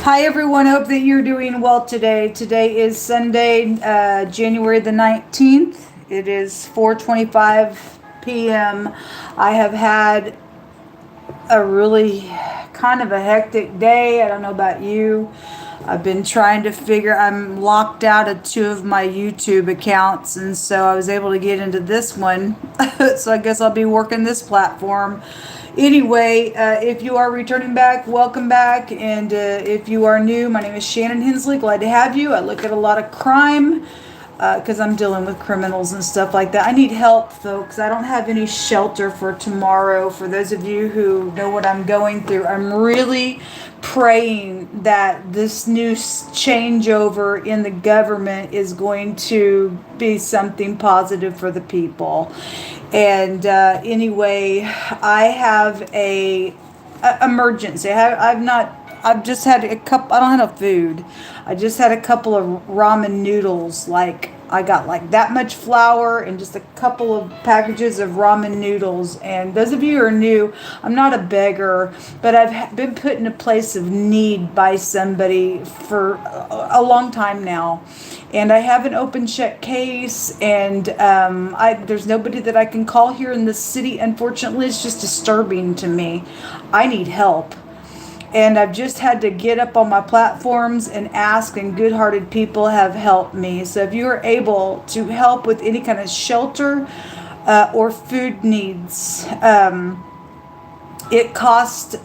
Hi everyone, hope that you're doing well today. Today is Sunday, January the 19th. It is 4:25 p.m. I have had a really kind of a hectic day. I don't know about you. I've been trying to I'm locked out of two of my YouTube accounts, and so I was able to get into this one. So I guess I'll be working this platform. Anyway, if you are returning back, welcome back. And if you are new, my name is Shannon Hensley. Glad to have you. I look at a lot of crime because I'm dealing with criminals and stuff like that. I need help, folks. I don't have any shelter for tomorrow. For those of you who know what I'm going through, I'm really praying that this new changeover in the government is going to be something positive for the people. And anyway, I have a emergency. I've just had a couple. I don't have no food. I just had a couple of ramen noodles. Like I got like that much flour and just a couple of packages of ramen noodles. And those of you who are new, I'm not a beggar, but I've been put in a place of need by somebody for a long time now. And I have an open check case, and there's nobody that I can call here in the city. Unfortunately, it's just disturbing to me. I need help. And I've just had to get up on my platforms and ask, and good-hearted people have helped me. So if you are able to help with any kind of shelter or food needs, it cost...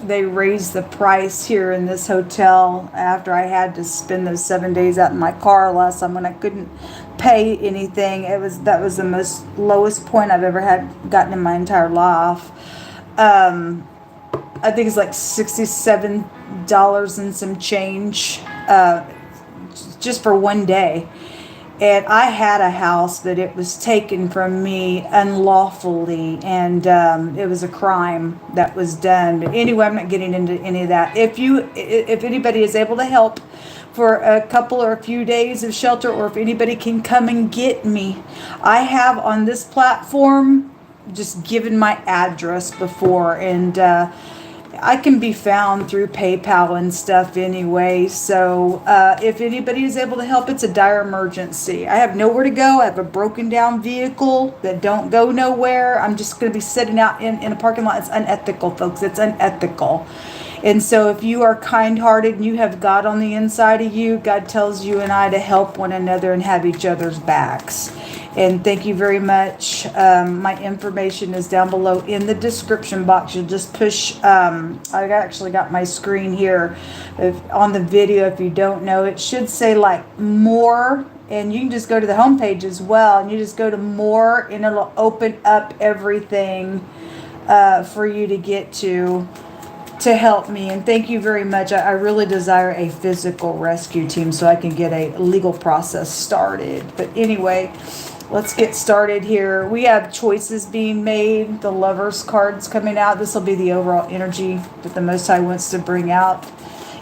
they raised the price here in this hotel after I had to spend those 7 days out in my car last time when I couldn't pay anything. That was the lowest point I've ever gotten in my entire life. I think it's like $67 and some change just for one day. And I had a house, but it was taken from me unlawfully, and it was a crime that was done. But anyway, I'm not getting into any of that. If anybody is able to help for a couple or a few days of shelter, or if anybody can come and get me, I have on this platform just given my address before, and I can be found through PayPal and stuff anyway. So if anybody is able to help, it's a dire emergency. I have nowhere to go. I have a broken down vehicle that don't go nowhere. I'm just going to be sitting out in a parking lot. It's unethical, folks. It's unethical. And so if you are kind-hearted and you have God on the inside of you, God tells you and I to help one another and have each other's backs. And thank you very much. My information is down below in the description box. You'll just push, I actually got my screen here on the video. If you don't know, it should say like more, and you can just go to the homepage as well, and you just go to more, and it'll open up everything for you to get to help me. And thank you very much. I really desire a physical rescue team so I can get a legal process started. But anyway, let's get started here. We have choices being made. The Lover's card's coming out. This will be the overall energy that the Most High wants to bring out.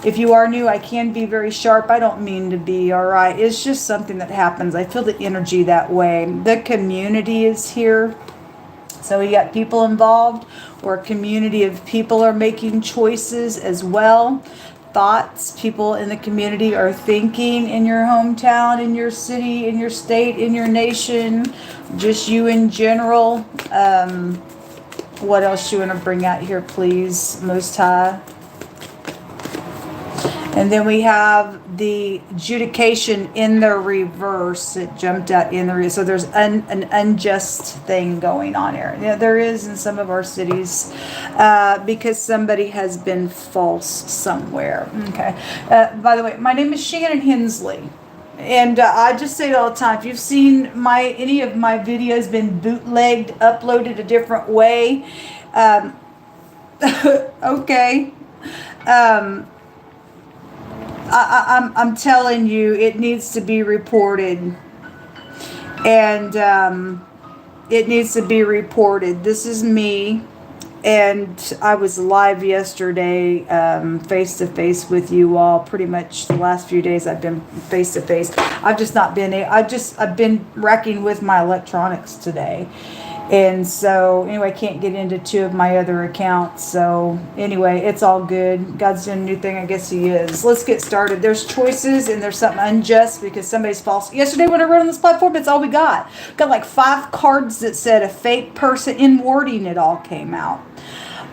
If you are new, I can be very sharp. I don't mean to be, all right? It's just something that happens. I feel the energy that way. The community is here. So we got people involved, or a community of people are making choices as well. Thoughts people in the community are thinking in your hometown, in your city, in your state, in your nation, just you in general. What else you want to bring out here, please, Most High? And then we have the adjudication in the reverse. It jumped out in the reverse. So there's an unjust thing going on here. Yeah, there is in some of our cities because somebody has been false somewhere. Okay. By the way, my name is Shannon Hensley. And I just say it all the time. If you've seen any of my videos been bootlegged, uploaded a different way, okay. I'm telling you, it needs to be reported. And it needs to be reported. This is me. And I was live yesterday, face to face with you all. Pretty much the last few days I've been face to face. I've just not been. I've been wrecking with my electronics today. And so, anyway, I can't get into two of my other accounts. So, anyway, it's all good. God's doing a new thing. I guess He is. Let's get started. There's choices and there's something unjust because somebody's false. Yesterday, when I wrote on this platform, that's all we got. Got like 5 cards that said a fake person. In wording, it all came out.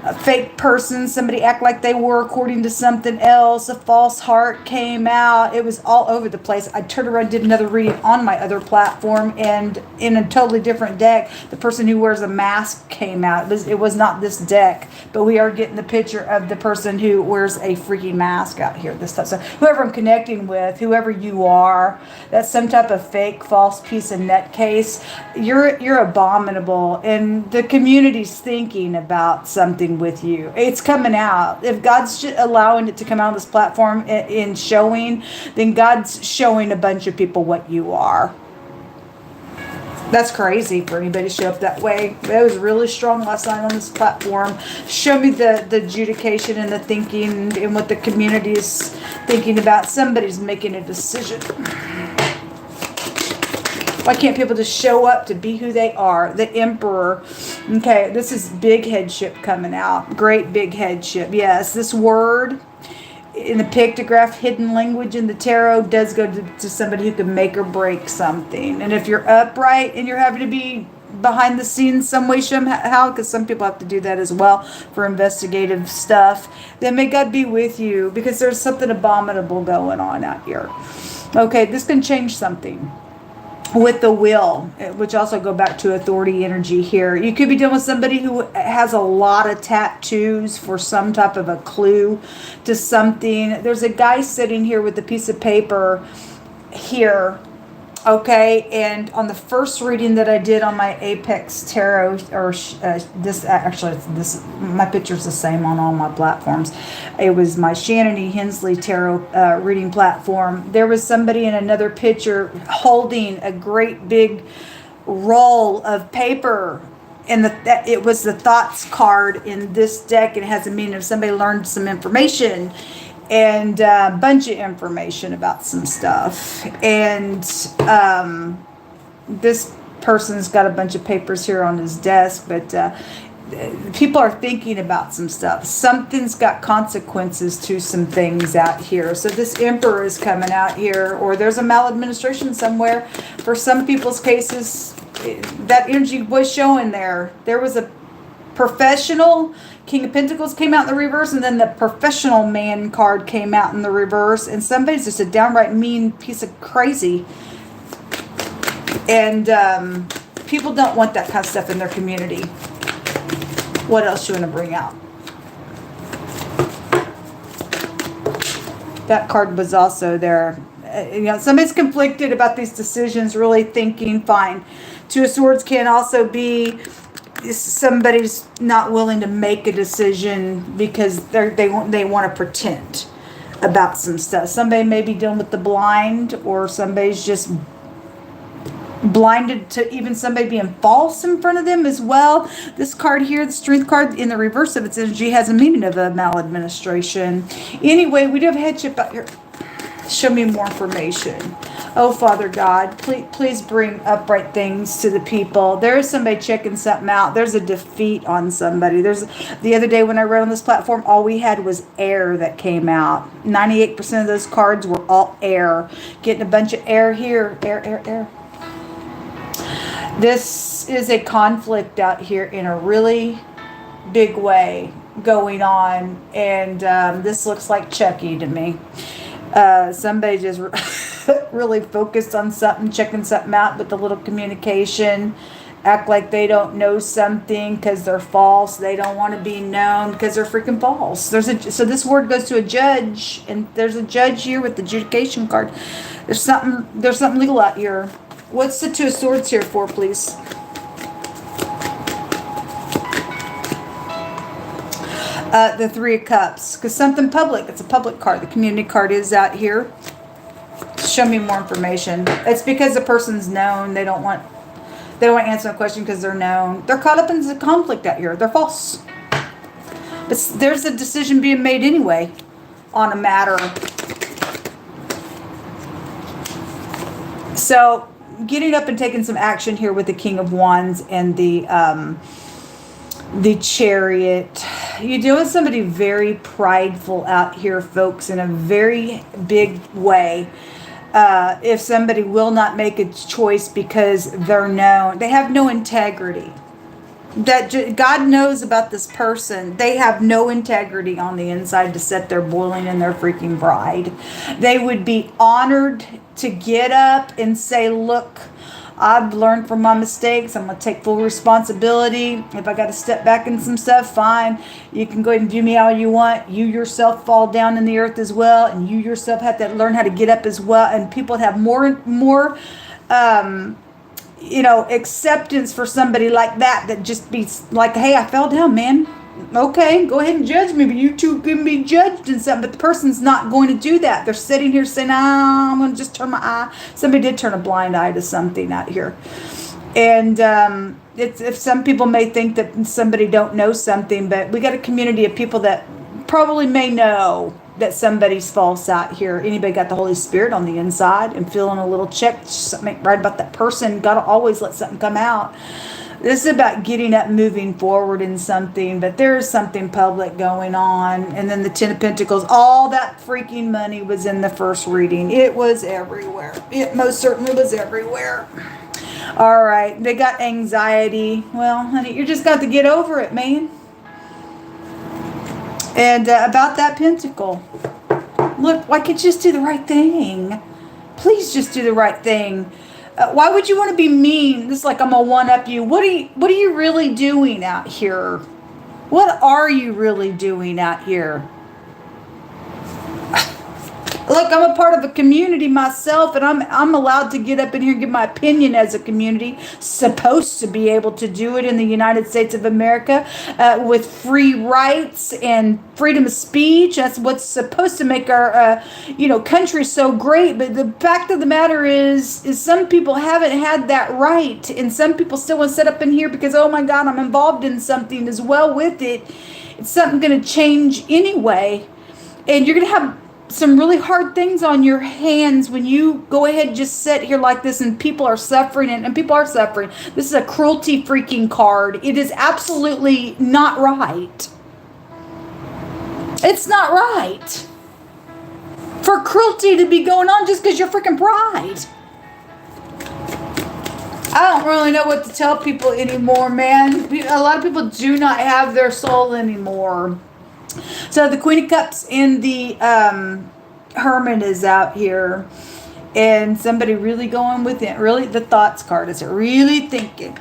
A fake person, somebody act like they were according to something else, a false heart came out. It was all over the place. I turned around, did another reading on my other platform, and in a totally different deck, the person who wears a mask came out. It was not this deck, but we are getting the picture of the person who wears a freaking mask out here. This stuff. So whoever I'm connecting with, whoever you are, that's some type of fake, false piece of nutcase. You're abominable, and the community's thinking about something with you. It's coming out. If God's allowing it to come out on this platform in showing, then God's showing a bunch of people what you are. That's crazy for anybody to show up that way. It was really strong last night on this platform. Show me the adjudication and the thinking and what the community is thinking about. Somebody's making a decision. Why can't people just show up to be who they are? The Emperor. Okay, this is big headship coming out. Great big headship. Yes, this word in the pictograph, hidden language in the tarot, does go to somebody who can make or break something. And if you're upright and you're having to be behind the scenes some way, somehow, because some people have to do that as well for investigative stuff, then may God be with you, because there's something abominable going on out here. Okay, this can change something. With the will, which also go back to authority energy here. You could be dealing with somebody who has a lot of tattoos for some type of a clue to something. There's a guy sitting here with a piece of paper here. Okay, and on the first reading that I did on my Apex Tarot, or this my picture's the same on all my platforms. It was my Shannon Hensley Tarot reading platform. There was somebody in another picture holding a great big roll of paper, and it was the thoughts card in this deck, and it has a meaning of somebody learned some information. And a bunch of information about some stuff. And this person's got a bunch of papers here on his desk, but people are thinking about some stuff. Something's got consequences to some things out here. So this Emperor is coming out here, or there's a maladministration somewhere. For some people's cases, that energy was showing there. There was a professional. King of Pentacles came out in the reverse, and then the professional man card came out in the reverse, and somebody's just a downright mean piece of crazy. And people don't want that kind of stuff in their community. What else you want to bring out? That card was also there. Somebody's conflicted about these decisions, really thinking, fine. Two of Swords can also be somebody's not willing to make a decision because they want to pretend about some stuff. Somebody may be dealing with the blind, or somebody's just blinded to even somebody being false in front of them as well. This card here, the Strength card, in the reverse of its energy, has a meaning of a maladministration. Anyway, we do have a headship out here. Show me more information. Oh, Father God, please bring upright things to the people. There is somebody checking something out. There's a defeat on somebody. The other day when I read on this platform, all we had was air that came out. 98% of those cards were all air. Getting a bunch of air here. Air. This is a conflict out here in a really big way going on. And this looks like Chucky to me. Somebody just really focused on something, checking something out with a little communication, act like they don't know something because they're false. They don't want to be known because they're freaking false. So this word goes to a judge, and there's a judge here with the adjudication card. There's something legal out here. What's the Two of Swords here for, please? The Three of Cups, because something public. It's a public card. The community card is out here. Show me more information. It's because the person's known. They don't want to answer a question because they're known. They're caught up in the conflict out here. They're false. But there's a decision being made anyway on a matter. So getting up and taking some action here with the King of Wands and the Chariot. You're doing somebody very prideful out here, folks, in a very big way. If somebody will not make a choice because they have no integrity. That God knows about this person. They have no integrity on the inside to set their boiling and their freaking bride. They would be honored to get up and say, look, I've learned from my mistakes. I'm going to take full responsibility. If I got to step back in some stuff, fine. You can go ahead and do me how you want. You yourself fall down in the earth as well. And you yourself have to learn how to get up as well. And people have more acceptance for somebody like that just be like, hey, I fell down, man. Okay, go ahead and judge me, but you two can be judged in something. But the person's not going to do that. They're sitting here saying, I'm going to just turn my eye. Somebody did turn a blind eye to something out here. And if some people may think that somebody don't know something, but we got a community of people that probably may know that somebody's false out here. Anybody got the Holy Spirit on the inside and feeling a little check, something right about that person, got to always let something come out. This is about getting up, moving forward in something, but there's something public going on. And then the Ten of Pentacles, all that freaking money was in the first reading. It was everywhere. It most certainly was everywhere. All right, they got anxiety. Well, honey, you just got to get over it, man. And about that pentacle, look, why can't you just do the right thing? Please just do the right thing. Why would you want to be mean? This is like I'm gonna one up you. What are you really doing out here? What are you really doing out here? Look, I'm a part of a community myself, and I'm allowed to get up in here and give my opinion as a community. Supposed to be able to do it in the United States of America with free rights and freedom of speech. That's what's supposed to make our country so great. But the fact of the matter is some people haven't had that right, and some people still want to sit up in here because, oh my God, I'm involved in something as well with it. It's something going to change anyway, and you're going to have some really hard things on your hands when you go ahead and just sit here like this, and people are suffering, and people are suffering. This is a cruelty freaking card. It is absolutely not right. It's not right for cruelty to be going on just because you're freaking pride. I don't really know what to tell people anymore, man. A lot of people do not have their soul anymore. So the Queen of Cups and the Hermit is out here. And somebody really going with it. Really, the thoughts card. Is it really thinking?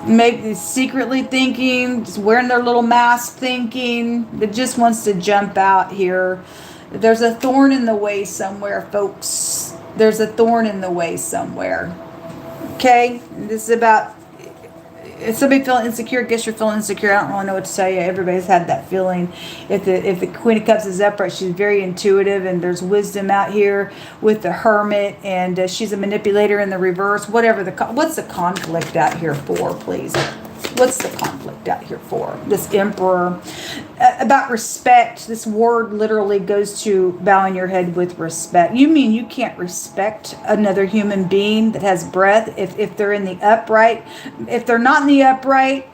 Maybe secretly thinking. Just wearing their little mask thinking. It just wants to jump out here. There's a thorn in the way somewhere, folks. There's a thorn in the way somewhere. Okay? This is about... If somebody feeling insecure, guess you're feeling insecure. I don't really know what to tell you. Everybody's had that feeling. If the Queen of Cups is upright, she's very intuitive, and there's wisdom out here with the Hermit, and she's a manipulator in the reverse. What's the conflict out here for, please? What's the conflict out here for? This Emperor. About respect, this word literally goes to bowing your head with respect. You mean you can't respect another human being that has breath if they're in the upright? If they're not in the upright,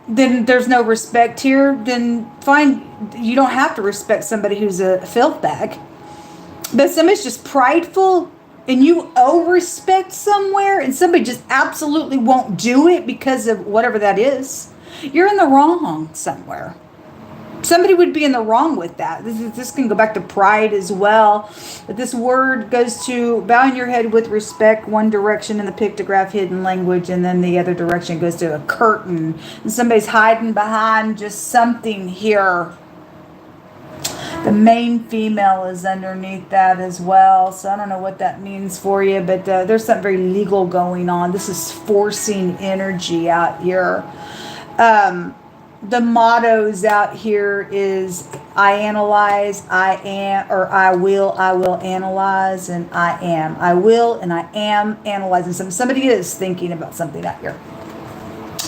then there's no respect here. Then fine, you don't have to respect somebody who's a filth bag. But if somebody's just prideful, and you owe respect somewhere, and somebody just absolutely won't do it because of whatever that is, you're in the wrong somewhere. Somebody would be in the wrong with that. This can go back to pride as well. But this word goes to bowing your head with respect, one direction in the pictograph hidden language, and then the other direction goes to a curtain. And somebody's hiding behind just something here. The main female is underneath that as well. So I don't know what that means for you, but there's something very legal going on. This is forcing energy out here. The mottos out here is I analyze, I am, or I will analyze, and I am. I will and I am analyzing something. Somebody is thinking about something out here.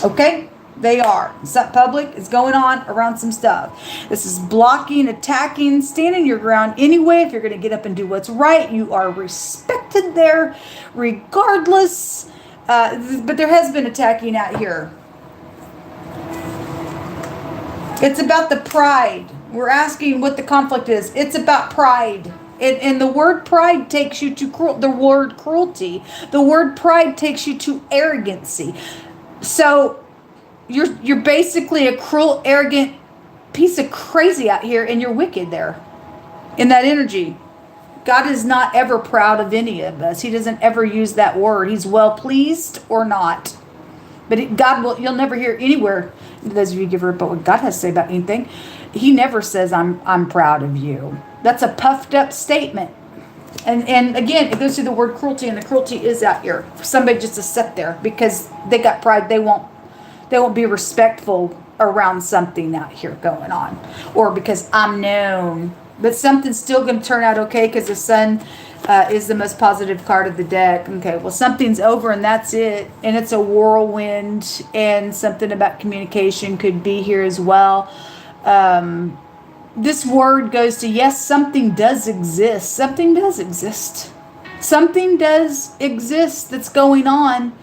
Okay? They are. Something public is going on around some stuff. This is blocking, attacking, standing your ground anyway. If you're going to get up and do what's right, you are respected there regardless. But there has been attacking out here. It's about the pride. We're asking what the conflict is. It's about pride. And the word pride takes you to the word cruelty. The word pride takes you to arrogancy. So you're basically a cruel, arrogant piece of crazy out here, and you're wicked there in that energy. God is not ever proud of any of us. He doesn't ever use that word. He's well pleased or not. But God will. You'll never hear anywhere. Those of you give a rip what God has to say about anything. He never says, I'm proud of you. That's a puffed up statement. And again, it goes to the word cruelty, and the cruelty is out here for somebody just to sit there because they got pride. They won't be respectful around something out here going on, or because I'm known. But something's still going to turn out okay because the sun is the most positive card of the deck. Okay, well, something's over and that's it. And it's a whirlwind, and something about communication could be here as well. This word goes to, yes, something does exist. Something does exist. Something does exist that's going on.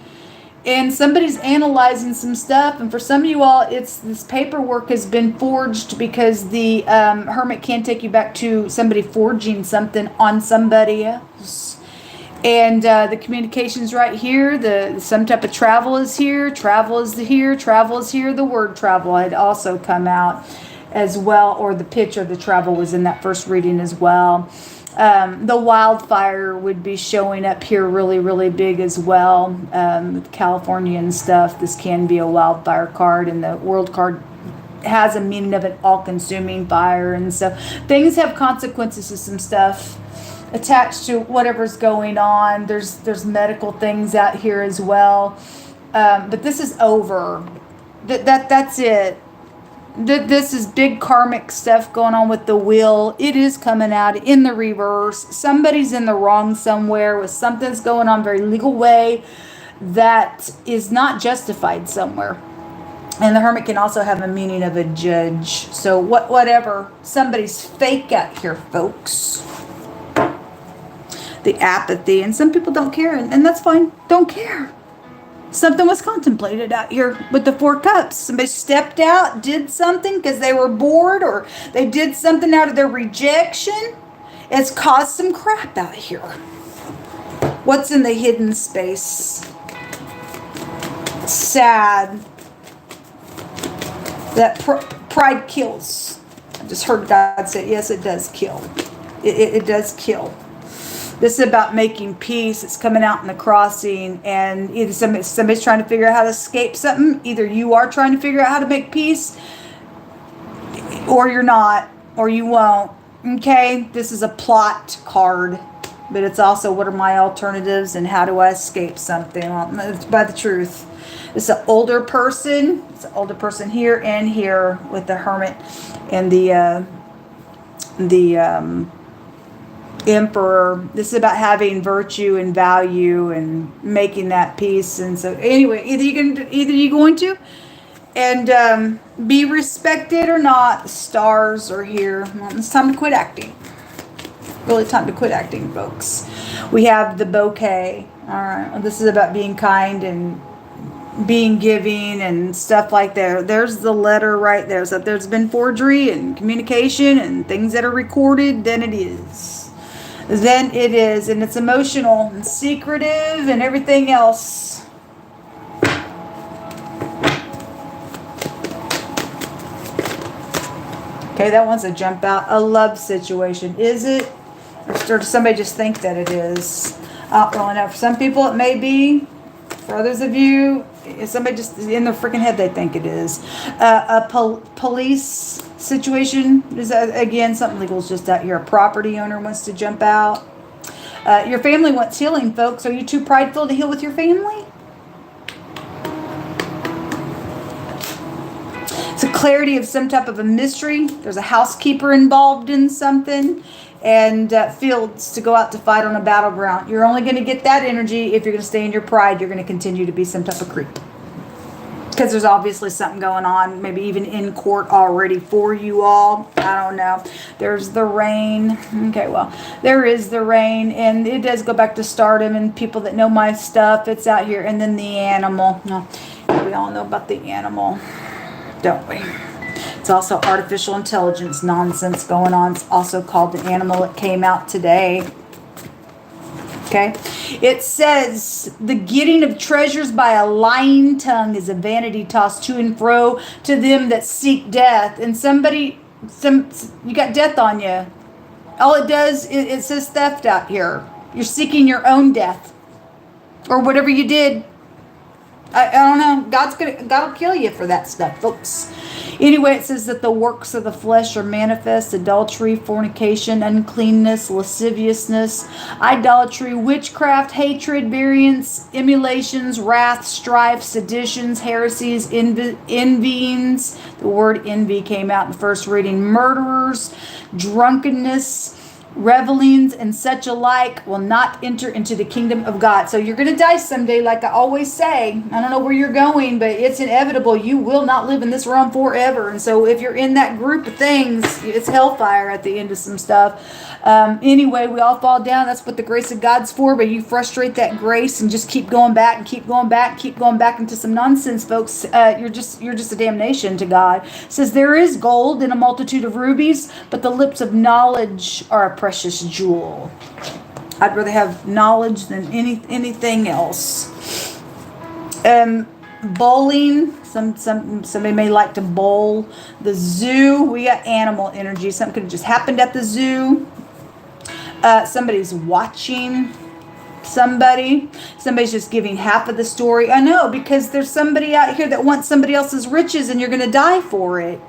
And somebody's analyzing some stuff. And for some of you all, this paperwork has been forged because the hermit can take you back to somebody forging something on somebody else. And the communication's right here. Some type of travel is here. Travel is here. Travel is here. The word travel had also come out as well, or the picture of the travel was in that first reading as well. The wildfire would be showing up here really, really big as well. With California and stuff, this can be a wildfire card, and the world card has a meaning of an all-consuming fire and stuff. Things have consequences to some stuff attached to whatever's going on. There's medical things out here as well. But this is over. That's it. This is big karmic stuff going on with the wheel. It is coming out in the reverse. Somebody's in the wrong somewhere with something's going on very legal way that is not justified somewhere. And the hermit can also have a meaning of a judge. So whatever. Somebody's fake out here, folks. The apathy. And some people don't care. And that's fine. Don't care. Something was contemplated out here with the 4 cups. Somebody stepped out, did something because they were bored, or they did something out of their rejection. It's caused some crap out here. What's in the hidden space? Sad. That pride kills. I just heard God say, yes, it does kill. It does kill. This is about making peace. It's coming out in the crossing, and either somebody's trying to figure out how to escape something. Either you are trying to figure out how to make peace, or you're not, or you won't. Okay, this is a plot card, but it's also what are my alternatives and how do I escape something? Well, it's by the truth. It's an older person. It's an older person here and here with the hermit and the Emperor. This is about having virtue and value and making that peace. And so anyway, either you're going to and be respected or not. The stars are here. Well, it's time to quit acting. Really time to quit acting, folks. We have the bouquet. All right. Well, this is about being kind and being giving and stuff like that. There's the letter right there. So if there's been forgery and communication and things that are recorded, then it is. Then it is, and it's emotional and secretive and everything else. Okay, that one's a jump out. A love situation. Is it? Or does somebody just think that it is? I don't really know. For some people it may be. For others of you, somebody just in their freaking head they think it is. A police situation is, again, something legal is just out here. A property owner wants to jump out. Your family wants healing, folks. Are you too prideful to heal with your family? It's a clarity of some type of a mystery. There's a housekeeper involved in something. And fields to go out to fight on a battleground. You're only going to get that energy if you're going to stay in your pride. You're going to continue to be some type of creep. Because there's obviously something going on, maybe even in court already for you all. I don't know. There's the rain. Okay, well, there is the rain, and it does go back to stardom and people that know my stuff. It's out here. And then the animal. No, we all know about the animal, don't we? It's also artificial intelligence nonsense going on. It's also called the animal. It came out today. Okay, it says the getting of treasures by a lying tongue is a vanity tossed to and fro to them that seek death. And you got death on you. All it does, it says theft out here. You're seeking your own death, or whatever you did. I don't know. God will kill you for that stuff, folks. Anyway, it says that the works of the flesh are manifest: adultery, fornication, uncleanness, lasciviousness, idolatry, witchcraft, hatred, variance, emulations, wrath, strife, seditions, heresies, envyings. The word envy came out in the first reading. Murderers, drunkenness, revelings, and such alike will not enter into the kingdom of God. So you're going to die someday, like I always say. I don't know where you're going, but it's inevitable. You will not live in this realm forever. And so if you're in that group of things, it's hellfire at the end of some stuff. Anyway, we all fall down. That's what the grace of God's for. But you frustrate that grace and just keep going back and keep going back, keep going back into some nonsense, folks. You're just a damnation to God. It says there is gold in a multitude of rubies, but the lips of knowledge are a precious jewel. I'd rather have knowledge than anything else. Bowling. Somebody may like to bowl. The zoo. We got animal energy. Something could have just happened at the zoo. Somebody's watching somebody's just giving half of the story. I know, because there's somebody out here that wants somebody else's riches, and you're going to die for it.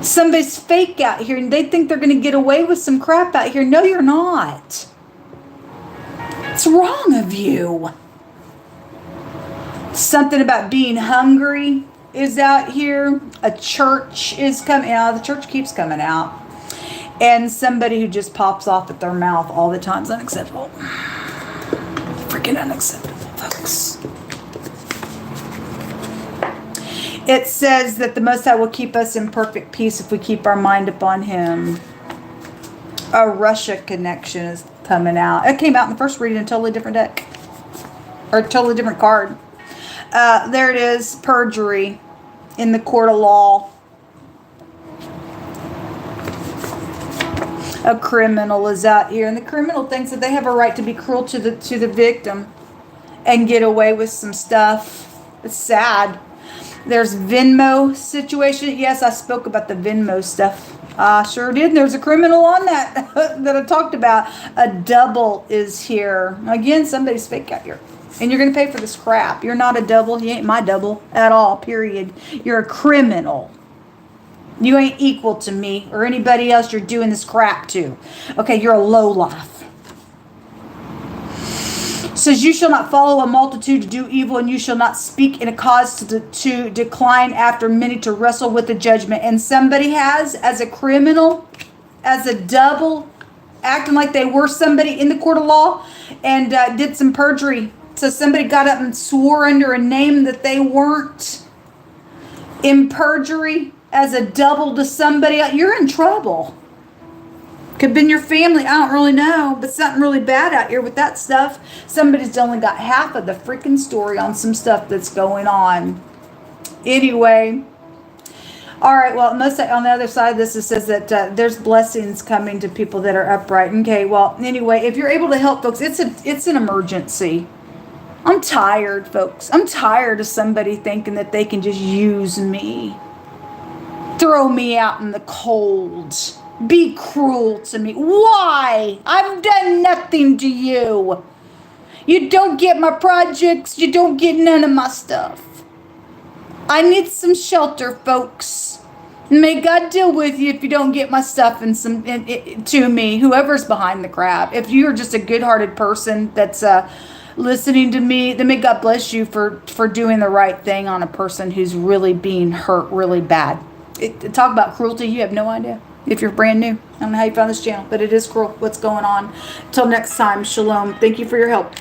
Somebody's fake out here, and they think they're going to get away with some crap out here. No, you're not. What's wrong of you? Something about being hungry is out here. A church is coming out. The church keeps coming out. And somebody who just pops off at their mouth all the time is unacceptable. Freaking unacceptable, folks. It says that the Most High will keep us in perfect peace if we keep our mind upon Him. A Russia connection is coming out. It came out in the first reading, a totally different deck. Or a totally different card. There it is. Perjury in the court of law. A criminal is out here, and the criminal thinks that they have a right to be cruel to the victim and get away with some stuff. It's sad. There's Venmo situation. Yes, I spoke about the Venmo stuff. I sure did. There's a criminal on that that I talked about. A double is here. Again, somebody's fake out here. And you're going to pay for this crap. You're not a double. You ain't my double at all, period. You're a criminal. You ain't equal to me or anybody else you're doing this crap to. Okay, you're a lowlife. It says, you shall not follow a multitude to do evil, and you shall not speak in a cause to decline after many to wrestle with the judgment. And somebody has, as a criminal, as a double, acting like they were somebody in the court of law and did some perjury. So somebody got up and swore under a name that they weren't in perjury. As a double to somebody, you're in trouble. Could have been your family. I don't really know. But something really bad out here with that stuff. Somebody's only got half of the freaking story on some stuff that's going on. Anyway. All right. Well, on the other side of this, it says that there's blessings coming to people that are upright. Okay. Well, anyway, if you're able to help folks, it's an emergency. I'm tired, folks. I'm tired of somebody thinking that they can just use me. Throw me out in the cold. Be cruel to me. Why? I've done nothing to you. You don't get my projects. You don't get none of my stuff. I need some shelter, folks. May God deal with you if you don't get my stuff to me. Whoever's behind the crap. If you're just a good-hearted person that's listening to me, then may God bless you for doing the right thing on a person who's really being hurt really bad. Talk about cruelty, you have no idea. If you're brand new, I don't know how you found this channel, but it is cruel what's going on. Until next time, shalom. Thank you for your help.